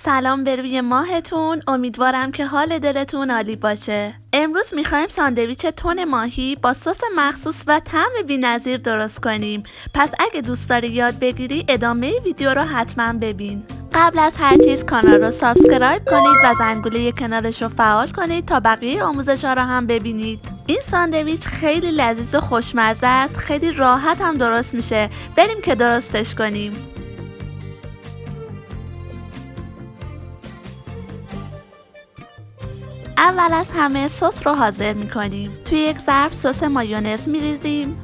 سلام به روی ماهتون. امیدوارم که حال دلتون عالی باشه. امروز میخوایم ساندویچ تن ماهی با سس مخصوص و طعم بی‌نظیر درست کنیم. پس اگه دوست داری یاد بگیری ادامه ویدیو رو حتما ببین. قبل از هر چیز کانال رو سابسکرایب کنید و زنگوله کنارش رو فعال کنید تا بقیه آموزش‌ها رو هم ببینید. این ساندویچ خیلی لذیذ و خوشمزه است. خیلی راحت هم درست میشه. بریم که درستش کنیم. اول از همه سس رو حاضر میکنیم. توی یک ظرف سس مایونز میریزیم.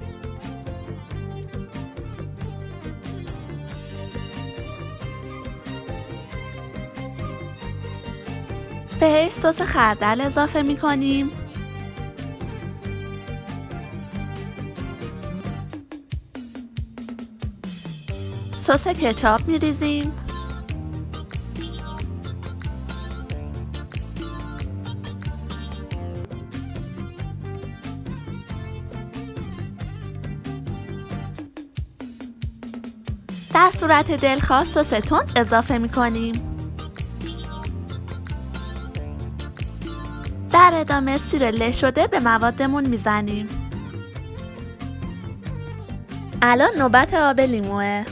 بهش سس خردل اضافه میکنیم. سس کچاپ میریزیم. در صورت دلخواه سس تند اضافه میکنیم. در ادامه سیر له شده به موادمون میزنیم. الان نوبت آب لیموه.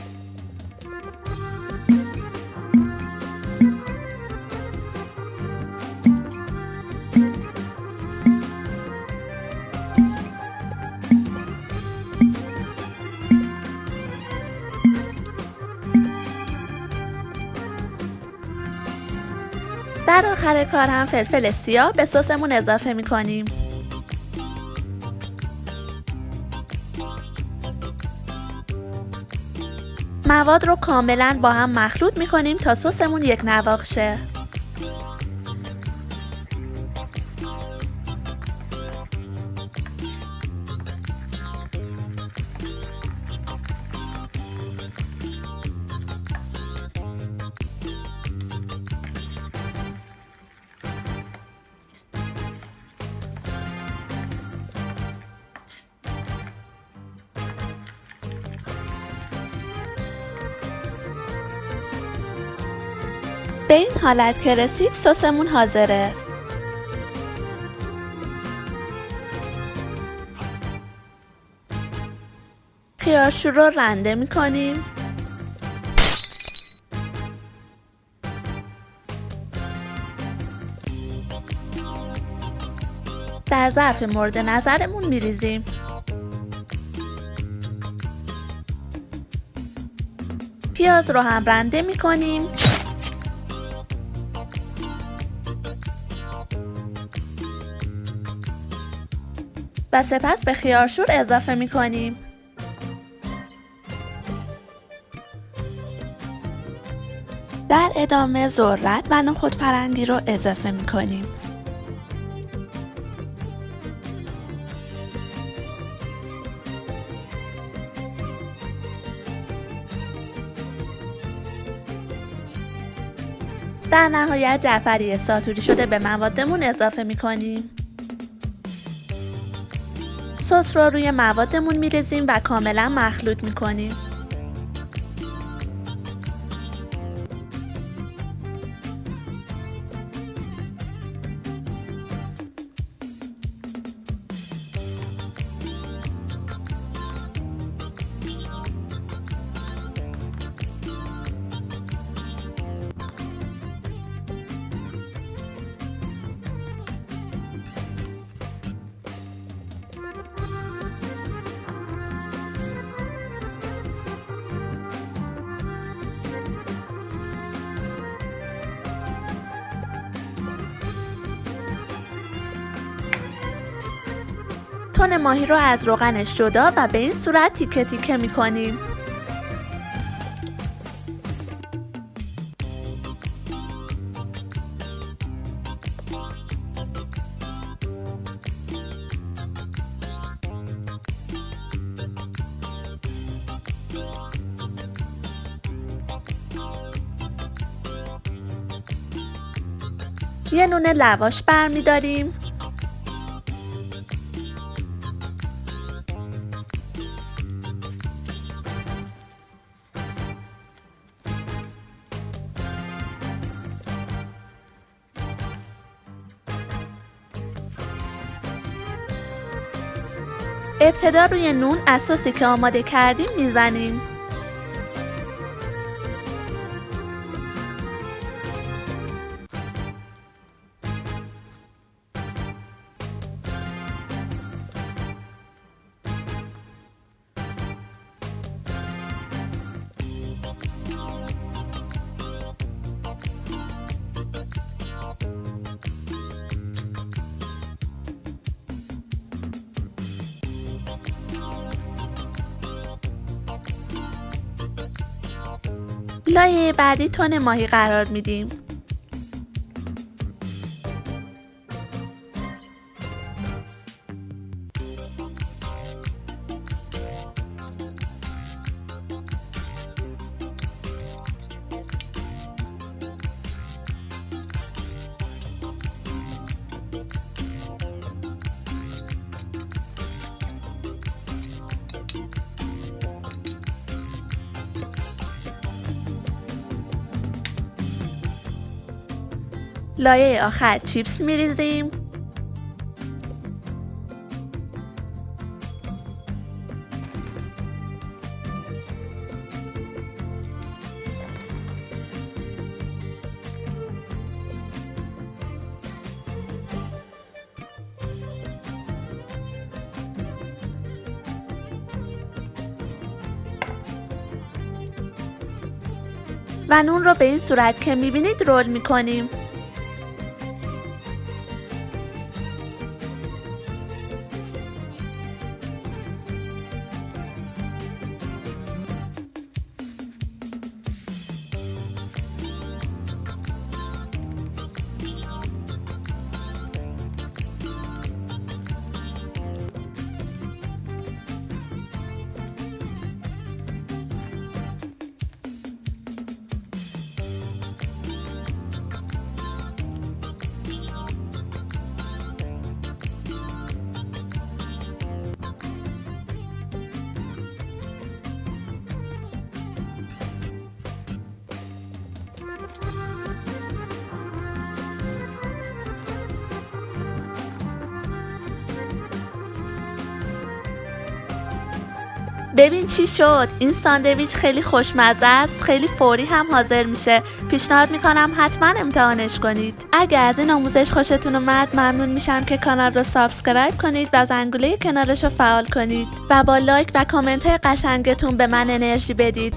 در آخر کار هم فلفل سیاه به سسمون اضافه میکنیم. مواد رو کاملا با هم مخلوط میکنیم تا سسمون یک نواق شه. به این حالت که رسید سسمون حاضره. خیارشور رو رنده میکنیم. در ظرف مورد نظرمون میریزیم. پیاز رو هم رنده میکنیم. و سپس به خیارشور اضافه میکنیم. در ادامه ذرت و نخود فرنگی رو اضافه میکنیم. در نهایت جعفری ساتوری شده به موادمون اضافه میکنیم. سس رو روی موادمون میریزیم و کاملا مخلوط میکنیم. تن ماهی رو از روغنش جدا و به این صورت تیکه تیکه میکنیم. یه نون لواش برمیداریم. ابتدا روی نون از سسی که آماده کردیم میزنیم. لایه بعدی تن ماهی قرار میدیم. لایه آخر چیپس میریزیم. و نون رو به این صورت که میبینید رول میکنیم. ببین چی شد. این ساندویچ خیلی خوشمزه است، خیلی فوری هم حاضر میشه. پیشنهاد میکنم حتما امتحانش کنید. اگه از این آموزش خوشتون اومد ممنون میشم که کانال رو سابسکرایب کنید و زنگوله کنارش رو فعال کنید و با لایک و کامنت قشنگتون به من انرژی بدید.